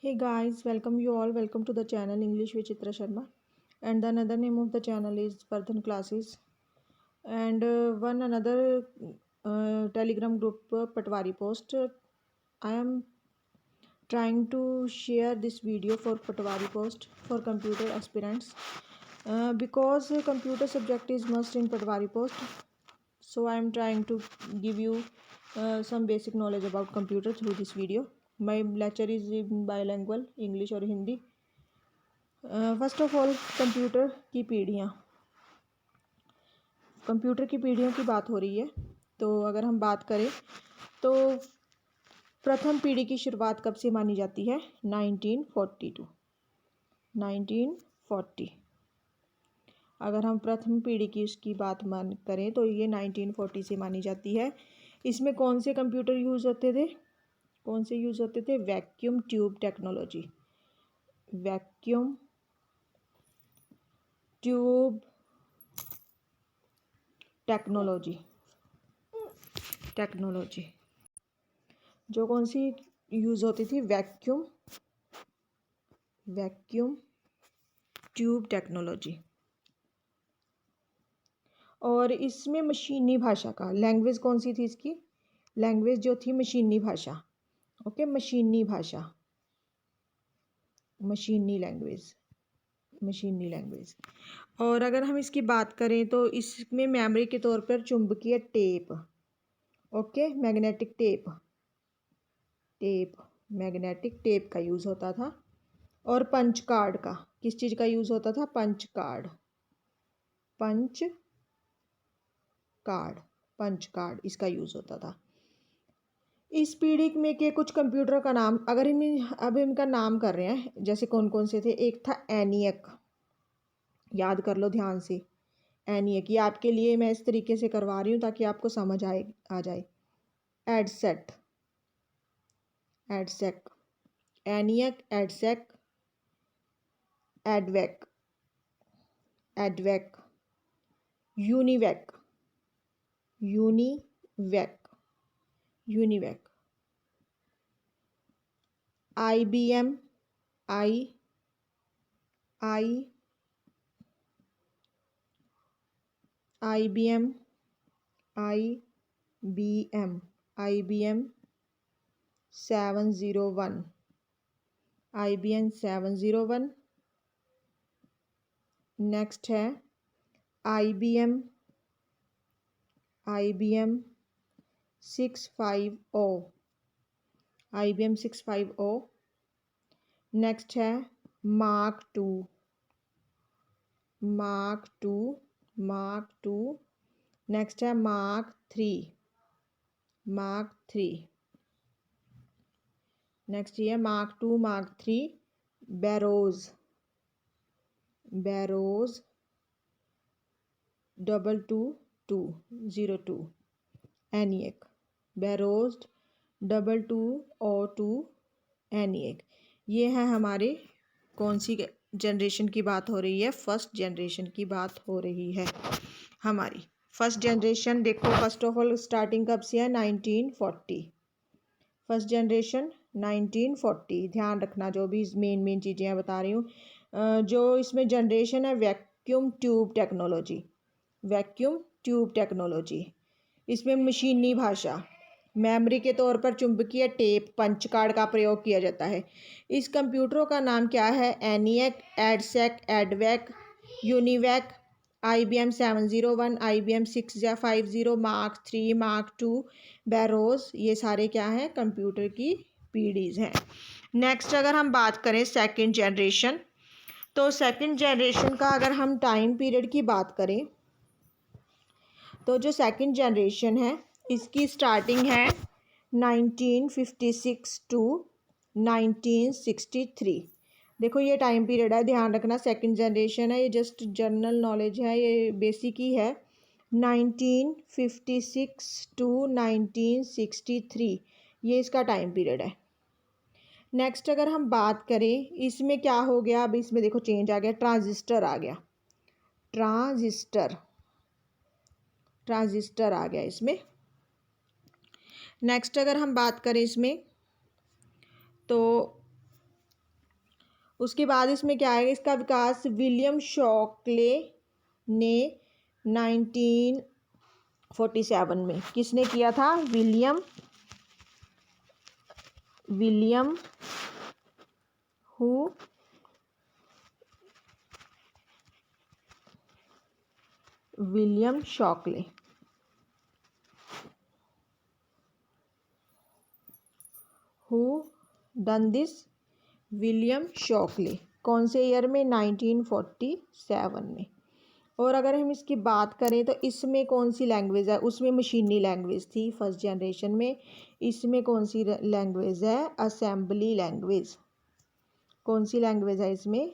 Hey guys, welcome you all. Welcome to the channel English with Chitra Sharma. And the another name of the channel is Vardhan Classes. And one another Telegram group Patwari post. I am trying to share this video for Patwari post for computer aspirants because computer subject is must in Patwari post. So I am trying to give you some basic knowledge about computer through this video. My lecture is in bilingual English और Hindi. First of all computer की पीढ़ियों की बात हो रही है। तो अगर हम बात करें तो प्रथम पीढ़ी की शुरुआत कब से मानी जाती है? 1942 1940। अगर हम प्रथम पीढ़ी की उसकी बात करें तो ये 1940 से मानी जाती है। इसमें कौन से कंप्यूटर यूज़ होते थे? Vacuum tube technology. Vacuum tube technology जो कौन सी यूज़ होती थी? Vacuum tube technology. और इसमें मशीनी भाषा का लैंग्वेज कौन सी थी? इसकी लैंग्वेज जो थी मशीनी भाषा। ओके, मशीनी लैंग्वेज। और अगर हम इसकी बात करें तो इसमें मेमोरी के तौर पर चुंबकीय टेप, ओके, मैग्नेटिक टेप का यूज़ होता था। और पंच कार्ड का, किस चीज़ का यूज़ होता था? पंच कार्ड इसका यूज़ होता था। इस पीढ़ी में के कुछ कंप्यूटर का नाम अगर अब इनका नाम कर रहे हैं, जैसे कौन कौन से थे? एक था एनियक, याद कर लो ध्यान से। एनियक, ये आपके लिए मैं इस तरीके से करवा रही हूँ ताकि आपको समझ आ जाए। EDSAC, ENIAC, EDSAC, EDVAC, UNIVAC, IBM, IBM 701। Next है IBM 650। नेक्स्ट है मार्क टू। नेक्स्ट है मार्क थ्री। नेक्स्ट ये Mark 2, Mark 3। Burroughs 22202। ENIAC, Burroughs 2202 ENIAC. ये है हमारे कौन सी जनरेशन की बात हो रही है? फर्स्ट जनरेशन की बात हो रही है हमारी। फर्स्ट जनरेशन देखो, फर्स्ट ऑफ ऑल स्टार्टिंग कब से है? 1940। First generation 1940। ध्यान रखना, जो भी मेन चीज़ें बता रही हूँ। जो इसमें जनरेशन है वैक्यूम ट्यूब टेक्नोलॉजी। इसमें मशीनी भाषा, मेमोरी के तौर पर चुंबकीय टेप, पंच कार्ड का प्रयोग किया जाता है। इस कंप्यूटरों का नाम क्या है? ENIAC, EDSAC, EDVAC, UNIVAC, IBM 701, IBM 650, Mark 3, Mark 2, Burroughs. ये सारे क्या हैं? कंप्यूटर की पीढ़ीज हैं। नेक्स्ट अगर हम बात करें सेकंड जनरेशन, तो सेकंड जनरेशन का अगर हम टाइम पीरियड की बात करें तो जो सेकंड जनरेशन है इसकी स्टार्टिंग है 1956 टू 1963। देखो ये टाइम पीरियड है, ध्यान रखना। सेकंड जनरेशन है, ये जस्ट जनरल नॉलेज है, ये बेसिक ही है। 1956 टू 1963 ये इसका टाइम पीरियड है। नेक्स्ट अगर हम बात करें इसमें क्या हो गया? अब इसमें देखो चेंज आ गया, ट्रांजिस्टर आ गया। ट्रांजिस्टर आ गया इसमें। नेक्स्ट अगर हम बात करें इसमें तो उसके बाद इसमें क्या आएगा, इसका विकास विलियम शॉकले ने 1947 में किसने किया था? William who William Shockley. Who done this? William Shockley. कौन से ईयर में? 1947 में। और अगर हम इसकी बात करें तो इसमें कौन सी लैंग्वेज है? उसमें मशीनी लैंग्वेज थी फर्स्ट जनरेशन में। इसमें कौन सी लैंग्वेज है? Assembly language. कौन सी लैंग्वेज है इसमें?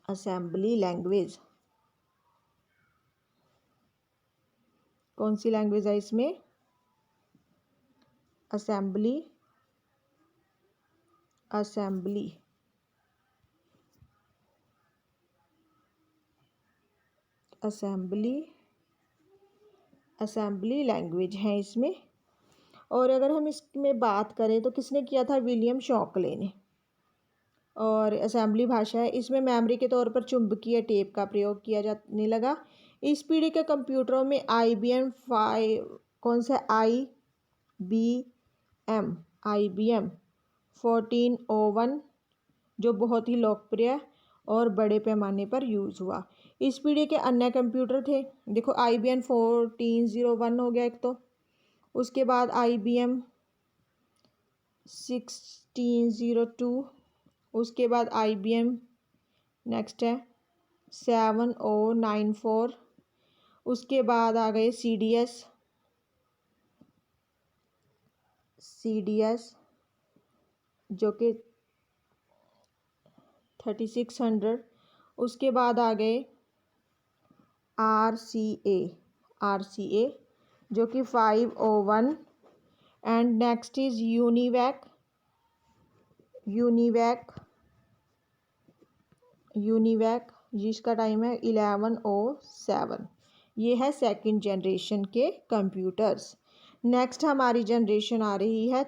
Assembly language. कौन सी लैंग्वेज है इसमें? असेंबली लैंग्वेज है इसमें। और अगर हम इसमें बात करें तो किसने किया था? विलियम शॉकले ने। और असेंबली भाषा है। इसमें मेमोरी के तौर पर चुंबकीय टेप का प्रयोग किया जाने लगा। इस पीढ़ी के कंप्यूटरों में IBM 5 कौन सा? IBM 1401 जो बहुत ही लोकप्रिय और बड़े पैमाने पर यूज़ हुआ। इस पीढ़ी के अन्य कंप्यूटर थे, देखो IBM 1401 हो गया एक तो, उसके बाद IBM 1602, उसके बाद IBM नेक्स्ट है 7094, उसके बाद आ गए CDS जो कि 3600, उसके बाद आ गए RCA जो कि 501 एंड नेक्स्ट इज यूनिवैक जिसका टाइम है 1107। ये है सेकंड जनरेशन के कंप्यूटर्स। नेक्स्ट हमारी जनरेशन आ रही है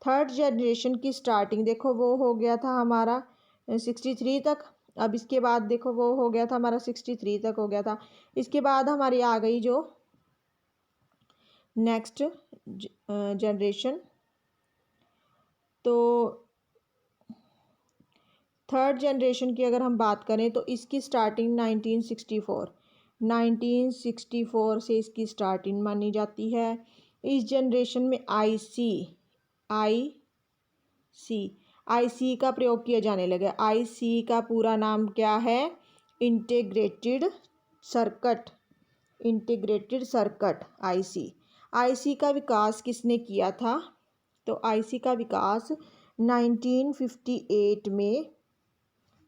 थर्ड जनरेशन की स्टार्टिंग देखो वो हो गया था हमारा 63 तक। अब इसके बाद देखो वो हो गया था हमारा 63 तक हो गया था। इसके बाद हमारी आ गई जो नेक्स्ट जनरेशन, तो थर्ड जनरेशन की अगर हम बात करें तो इसकी स्टार्टिंग 1964 से इसकी स्टार्टिंग मानी जाती है। इस जनरेशन में आईसी का प्रयोग किया जाने लगा। आईसी का पूरा नाम क्या है? इंटीग्रेटेड सर्किट आईसी का विकास किसने किया था? तो आईसी का विकास 1958 में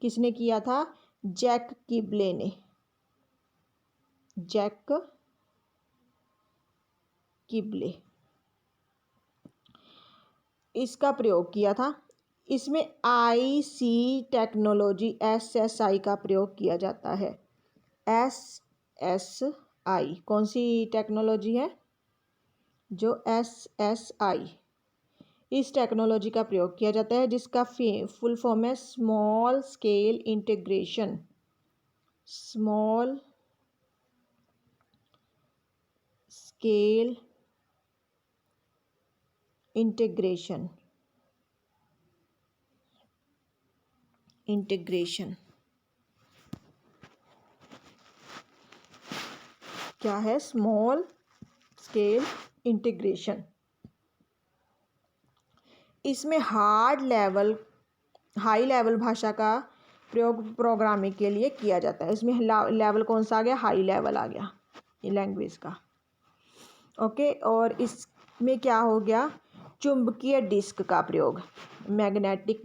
किसने किया था? जैक किबले इसका प्रयोग किया था। इसमें आईसी टेक्नोलॉजी SSI का प्रयोग किया जाता है। SSI कौन सी टेक्नोलॉजी है? जो SSI, इस टेक्नोलॉजी का प्रयोग किया जाता है जिसका फुल फॉर्म है स्मॉल स्केल इंटीग्रेशन। इंटीग्रेशन क्या है? Small scale integration. इसमें हाई लेवल भाषा का प्रयोग प्रोग्रामिंग के लिए किया जाता है। इसमें लेवल कौन सा आ गया? हाई लेवल आ गया ये लैंग्वेज का। ओके, और इसमें क्या हो गया? चुंबकीय डिस्क का प्रयोग, मैग्नेटिक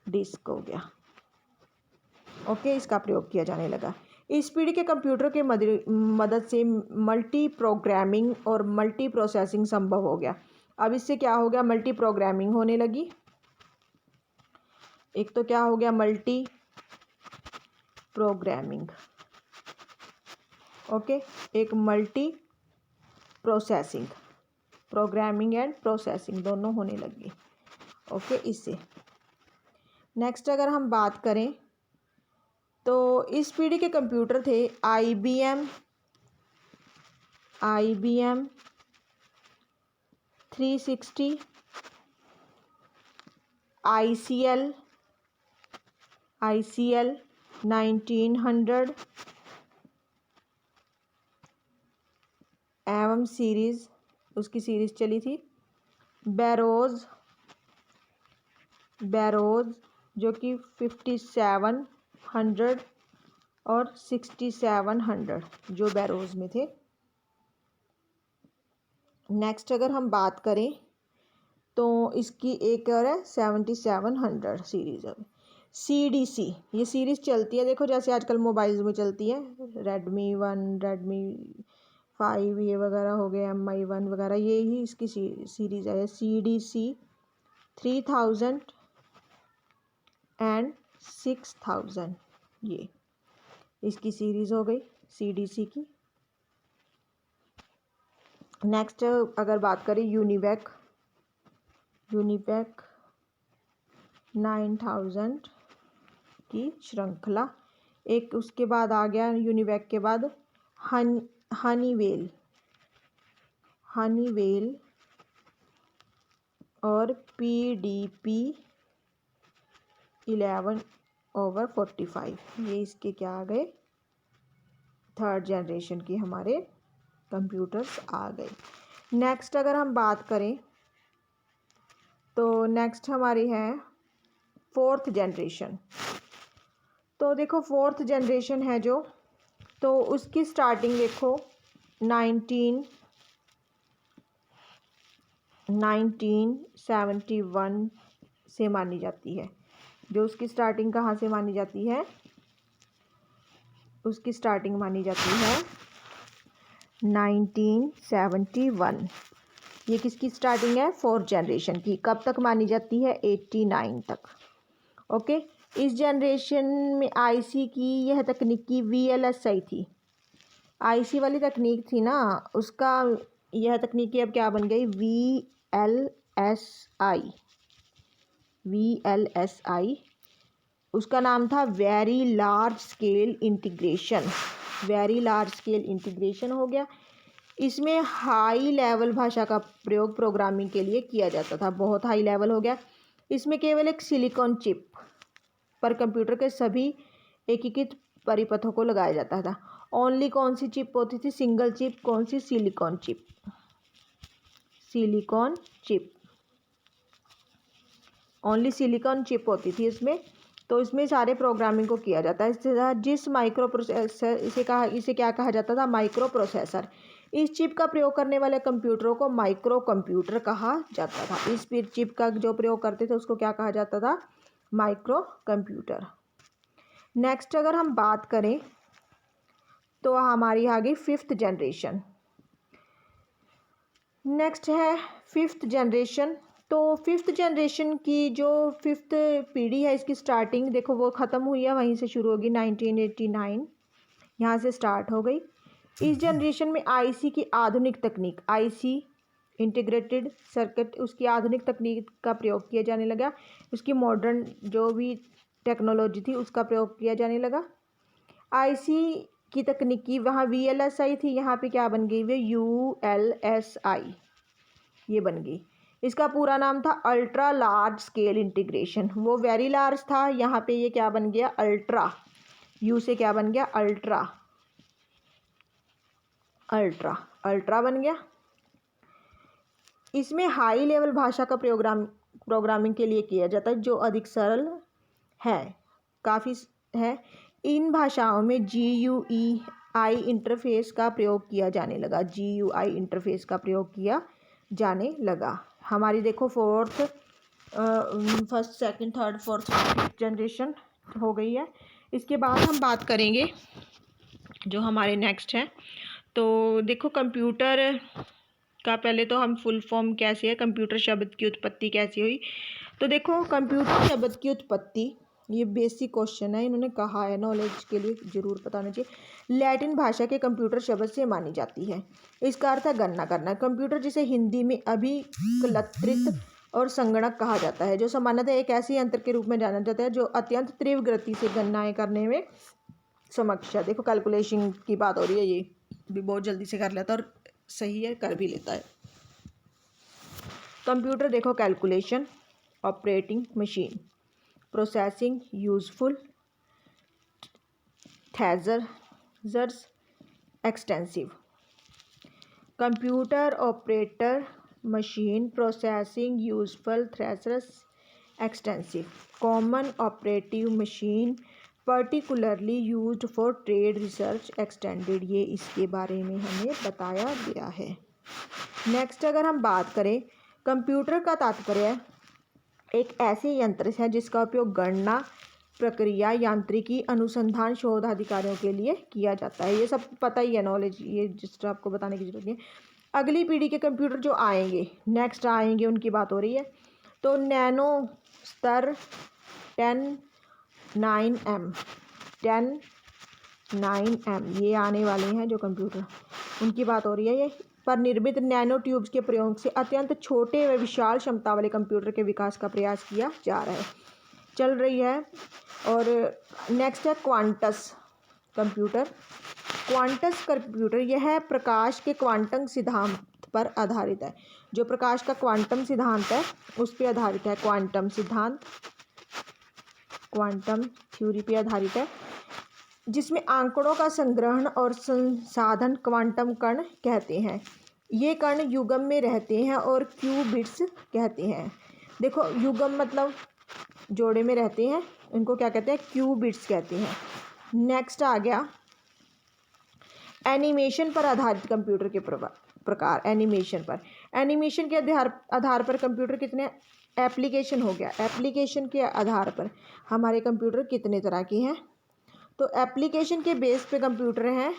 डिस्क हो गया। ओके, इसका प्रयोग किया जाने लगा। इस पीढ़ी के कंप्यूटर के मदद से मल्टी प्रोग्रामिंग और मल्टी प्रोसेसिंग संभव हो गया। अब इससे क्या हो गया? मल्टी प्रोग्रामिंग होने लगी। एक तो क्या हो गया? मल्टी प्रोग्रामिंग, ओके, एक multi processing. Programming and processing दोनों होने लगी। ओके, इससे नेक्स्ट अगर हम बात करें तो इस पीढ़ी के कंप्यूटर थे IBM 360, ICL 1900 एवं सीरीज़, उसकी सीरीज़ चली थी बैरोज जो कि 5700 और 6700 जो बैरोज में थे। नेक्स्ट अगर हम बात करें तो इसकी एक और है 7700 सीरीज़। अब CDC ये सीरीज़ चलती है, देखो जैसे आजकल मोबाइल्स में चलती है, Redmi 1, Redmi 5 ये वगैरह हो गए, MI 1 वगैरह, ये ही इसकी सीरीज़ है। CDC 3000 एंड 6000 ये इसकी सीरीज़ हो गई CDC की। नेक्स्ट अगर बात करें यूनिवेक 9000 की श्रृंखला। एक उसके बाद आ गया यूनिवेक के बाद हनीवेल और PDP 11/45 ये इसके क्या आ गए, थर्ड जनरेशन की हमारे कंप्यूटर्स आ गए। नेक्स्ट अगर हम बात करें तो नेक्स्ट हमारी है फोर्थ जनरेशन। तो देखो फोर्थ जनरेशन है जो, तो उसकी स्टार्टिंग देखो 1971 से मानी जाती है। जो उसकी स्टार्टिंग कहाँ से मानी जाती है, उसकी स्टार्टिंग मानी जाती है 1971। ये किसकी स्टार्टिंग है, फोर्थ जनरेशन की। कब तक मानी जाती है, 89 तक। ओके, इस जनरेशन में IC की यह तकनीकी VLSI थी। IC वाली तकनीक थी ना, उसका यह तकनीकी अब क्या बन गई, VLSI। उसका नाम था वेरी लार्ज स्केल इंटीग्रेशन हो गया। इसमें हाई लेवल भाषा का प्रयोग प्रोग्रामिंग के लिए किया जाता था, बहुत हाई लेवल हो गया। इसमें केवल एक सिलिकॉन चिप पर कंप्यूटर के सभी एकीकृत परिपथों को लगाया जाता था। ओनली कौन सी चिप होती थी, सिंगल चिप, कौन सी, silicon chip, only silicon chip होती थी इसमें। तो इसमें सारे प्रोग्रामिंग को किया जाता है। जिस माइक्रो प्रोसेसर इसे क्या कहा जाता था, माइक्रो प्रोसेसर। इस चिप का प्रयोग करने वाले कंप्यूटरों को माइक्रो कंप्यूटर कहा जाता था। इस चिप का जो प्रयोग करते थे उसको क्या कहा जाता था, माइक्रो कंप्यूटर। नेक्स्ट अगर हम बात करें तो हमारी आ गई फिफ्थ जनरेशन। नेक्स्ट है फिफ्थ जनरेशन। तो फिफ्थ जनरेशन की जो फिफ्थ पीढ़ी है, इसकी स्टार्टिंग देखो वो ख़त्म हुई है, वहीं से शुरू होगी 1989, यहाँ से स्टार्ट हो गई। इस जनरेशन में IC की आधुनिक तकनीक, IC इंटीग्रेटेड सर्किट, उसकी आधुनिक तकनीक का प्रयोग किया जाने लगा। उसकी मॉडर्न जो भी टेक्नोलॉजी थी उसका प्रयोग किया जाने लगा। IC की तकनीकी वहाँ VLSI थी, यहाँ पे क्या बन गई, वे ULSI ये बन गई। इसका पूरा नाम था अल्ट्रा लार्ज स्केल इंटीग्रेशन। वो वेरी लार्ज था, यहाँ पे ये क्या बन गया, अल्ट्रा, U से क्या बन गया, अल्ट्रा बन गया। इसमें हाई लेवल भाषा का प्रोग्रामिंग के लिए किया जाता है, जो अधिक सरल है, काफ़ी है। इन भाषाओं में GUI इंटरफेस का प्रयोग किया जाने लगा, हमारी देखो first second third fourth generation हो गई है। इसके बाद हम बात करेंगे जो हमारे नेक्स्ट है। तो देखो कंप्यूटर का पहले तो हम फुल फॉर्म कैसे है, कंप्यूटर शब्द की उत्पत्ति कैसी हुई। तो देखो कंप्यूटर शब्द की उत्पत्ति ये बेसिक क्वेश्चन है, इन्होंने कहा है, नॉलेज के लिए ज़रूर पता होना चाहिए। लैटिन भाषा के कंप्यूटर शब्द से मानी जाती है। इसका अर्थ है गणना करना। कंप्यूटर जिसे हिंदी में अभिकलत्रित और संगणक कहा जाता है, जो सामान्यतः एक ऐसे यंत्र के रूप में जाना जाता है जो अत्यंत तीव्र गति से गणनाएं करने में समक्ष है। देखो कैलकुलेशन की बात हो रही है, ये भी बहुत जल्दी से कर लेता है और सही है, कर भी लेता है। कंप्यूटर देखो calculation, operating machine, processing useful, treasures extensive. Computer operator machine, processing useful, treasures extensive. Common operative machine, particularly used for trade, research, extended. ये इसके बारे में हमें बताया गया है। नेक्स्ट अगर हम बात करें, कंप्यूटर का तात्पर्य एक ऐसे यंत्र है जिसका उपयोग गणना, प्रक्रिया, यांत्रिकी, अनुसंधान, शोध अधिकारियों के लिए किया जाता है। ये सब पता ही है, नॉलेज, ये जिस तरह आपको बताने की जरूरत नहीं है। अगली पीढ़ी के कंप्यूटर जो आएंगे, नेक्स्ट आएंगे, उनकी बात हो रही है। तो नैनो स्तर 10 9M ये आने वाले हैं जो कंप्यूटर, उनकी बात हो रही है। ये पर निर्मित नैनो ट्यूब्स के प्रयोग से अत्यंत छोटे व विशाल क्षमता वाले कंप्यूटर के विकास का प्रयास किया जा रहा है, चल रही है। और नेक्स्ट है क्वांटस कंप्यूटर। क्वांटस कंप्यूटर यह प्रकाश के क्वांटम सिद्धांत पर आधारित है। जो प्रकाश का क्वांटम सिद्धांत है उस पर आधारित है। क्वांटम सिद्धांत, क्वांटम थ्योरी पे आधारित है, जिसमें आंकड़ों का संग्रहण और संसाधन क्वांटम कण कहते हैं। ये कण युग्म में रहते हैं और क्यूबिट्स कहते हैं। देखो युग्म मतलब जोड़े में रहते हैं, इनको क्या कहते हैं, क्यूबिट्स कहते हैं। नेक्स्ट आ गया एनिमेशन पर आधारित कंप्यूटर के प्रकार। एनिमेशन के आधार पर कंप्यूटर कितने एप्लीकेशन हो गया। एप्लीकेशन के आधार पर हमारे कंप्यूटर कितने तरह के हैं। तो एप्लीकेशन के बेस पे कंप्यूटर हैं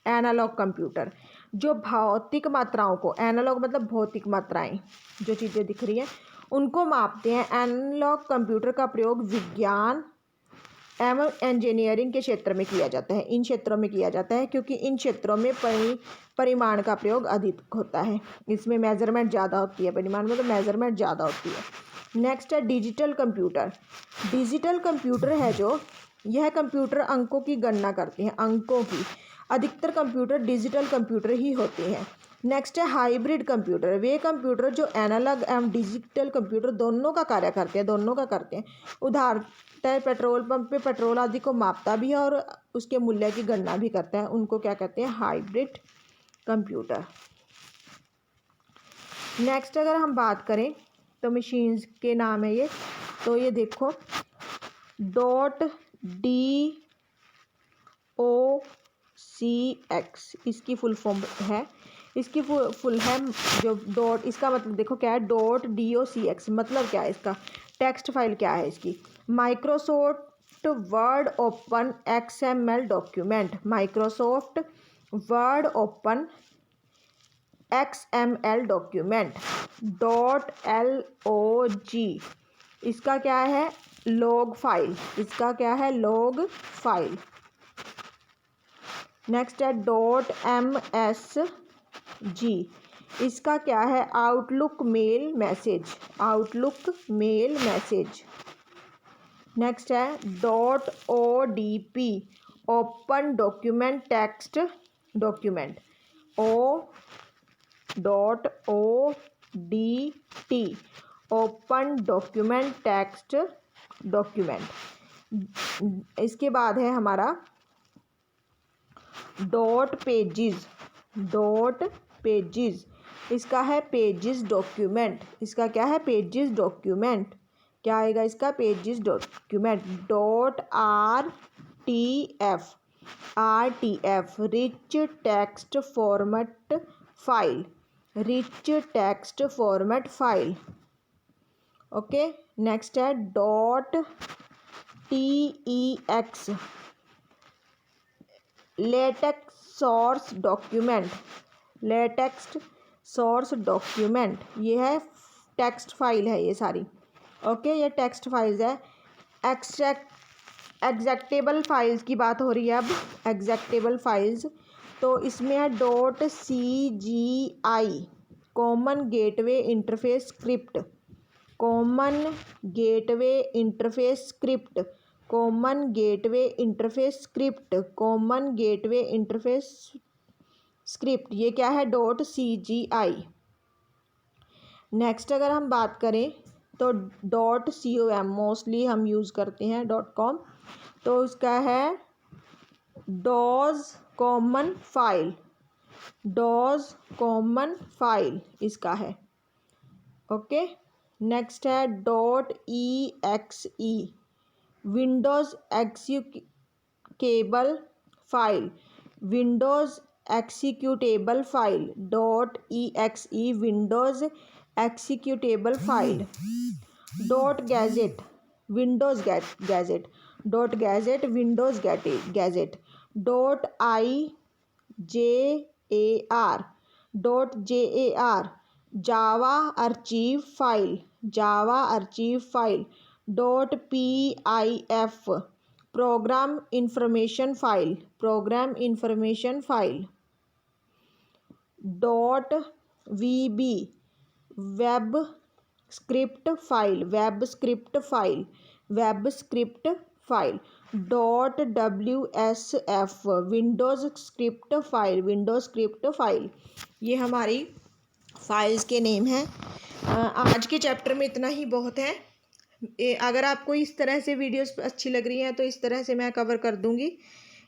एनालॉग कंप्यूटर, जो भौतिक मात्राओं को, एनालॉग मतलब भौतिक मात्राएं, जो चीज़ें दिख रही हैं उनको मापते हैं। एनालॉग कंप्यूटर का प्रयोग विज्ञान एवं इंजीनियरिंग के क्षेत्र में किया जाता है। इन क्षेत्रों में किया जाता है क्योंकि इन क्षेत्रों में परिमाण का प्रयोग अधिक होता है, इसमें मेजरमेंट ज़्यादा होती है। परिमाण में तो मेजरमेंट ज़्यादा होती है। नेक्स्ट है डिजिटल कंप्यूटर। डिजिटल कंप्यूटर है जो, यह कंप्यूटर अंकों की गणना करते हैं, अंकों की। अधिकतर कंप्यूटर डिजिटल कंप्यूटर ही होते हैं। नेक्स्ट है हाइब्रिड कंप्यूटर। वे कंप्यूटर जो एनालॉग एवं डिजिटल कंप्यूटर दोनों का कार्य करते हैं। उदाहरण पेट्रोल पंप पे पेट्रोल आदि को मापता भी है और उसके मूल्य की गणना भी करता है, उनको क्या कहते हैं, हाइब्रिड कंप्यूटर। नेक्स्ट अगर हम बात करें तो मशीन्स के नाम है ये। तो ये देखो DOCX इसकी फुल फॉर्म है। इसकी फुल है जो डॉट, इसका मतलब देखो क्या है, .DOCX मतलब क्या है, इसका टेक्स्ट फाइल क्या है इसकी, Microsoft Word open XML document. Microsoft Word open XML document .LOG इसका क्या है, लॉग फाइल। इसका क्या है, लॉग फाइल। नेक्स्ट है .MSG इसका क्या है, Outlook mail message. Outlook mail message. Next है .ODP open document text document. .ODT open document text document. इसके बाद है हमारा .pages इसका है पेजेस डॉक्यूमेंट। इसका क्या है, पेजेस डॉक्यूमेंट। क्या आएगा इसका, pages document. .RTF rich text format file. Rich text format file. Okay. Next है .TEX latex source document. Latex source document ये है टेक्स्ट फाइल है ये सारी। ओके, ये टेक्स्ट फाइल्स है। एग्जैक्टेबल फाइल्स की बात हो रही है अब, एग्जैक्टेबल फाइल्स। तो इसमें है .cgi common gateway interface script, common gateway interface script, common gateway interface script, common gateway interface script, ये क्या है .cgi। नेक्स्ट अगर हम बात करें तो .com मोस्टली हम यूज़ करते हैं .com, तो उसका है DOS common file, DOS common file इसका है। ओके, नेक्स्ट है .exe Windows executable file, Windows executable file, .exe Windows executable file. .Gadget Windows gadget, .gadget Windows gadget. .jar Java archive file, Java archive file. .pif program information file, program information file. .vb web script file, web script file, web script file. .wsf Windows script file, Windows script file. ये हमारी files के name हैं। आज के chapter में इतना ही बहुत है। अगर आपको इस तरह से वीडियोस अच्छी लग रही हैं तो इस तरह से मैं कवर कर दूंगी।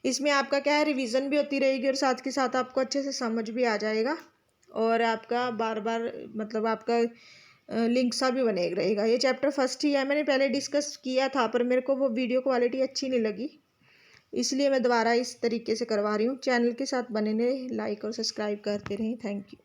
इसमें आपका क्या है, रिवीजन भी होती रहेगी और साथ के साथ आपको अच्छे से समझ भी आ जाएगा और आपका बार बार मतलब आपका लिंक सा भी बने रहेगा। ये चैप्टर फर्स्ट ही है, मैंने पहले डिस्कस किया था पर मेरे को वो वीडियो क्वालिटी अच्छी नहीं लगी, इसलिए मैं दोबारा इस तरीके से करवा रही हूँ। चैनल के साथ बने रहें, लाइक और सब्सक्राइब करते रहें। Thank you.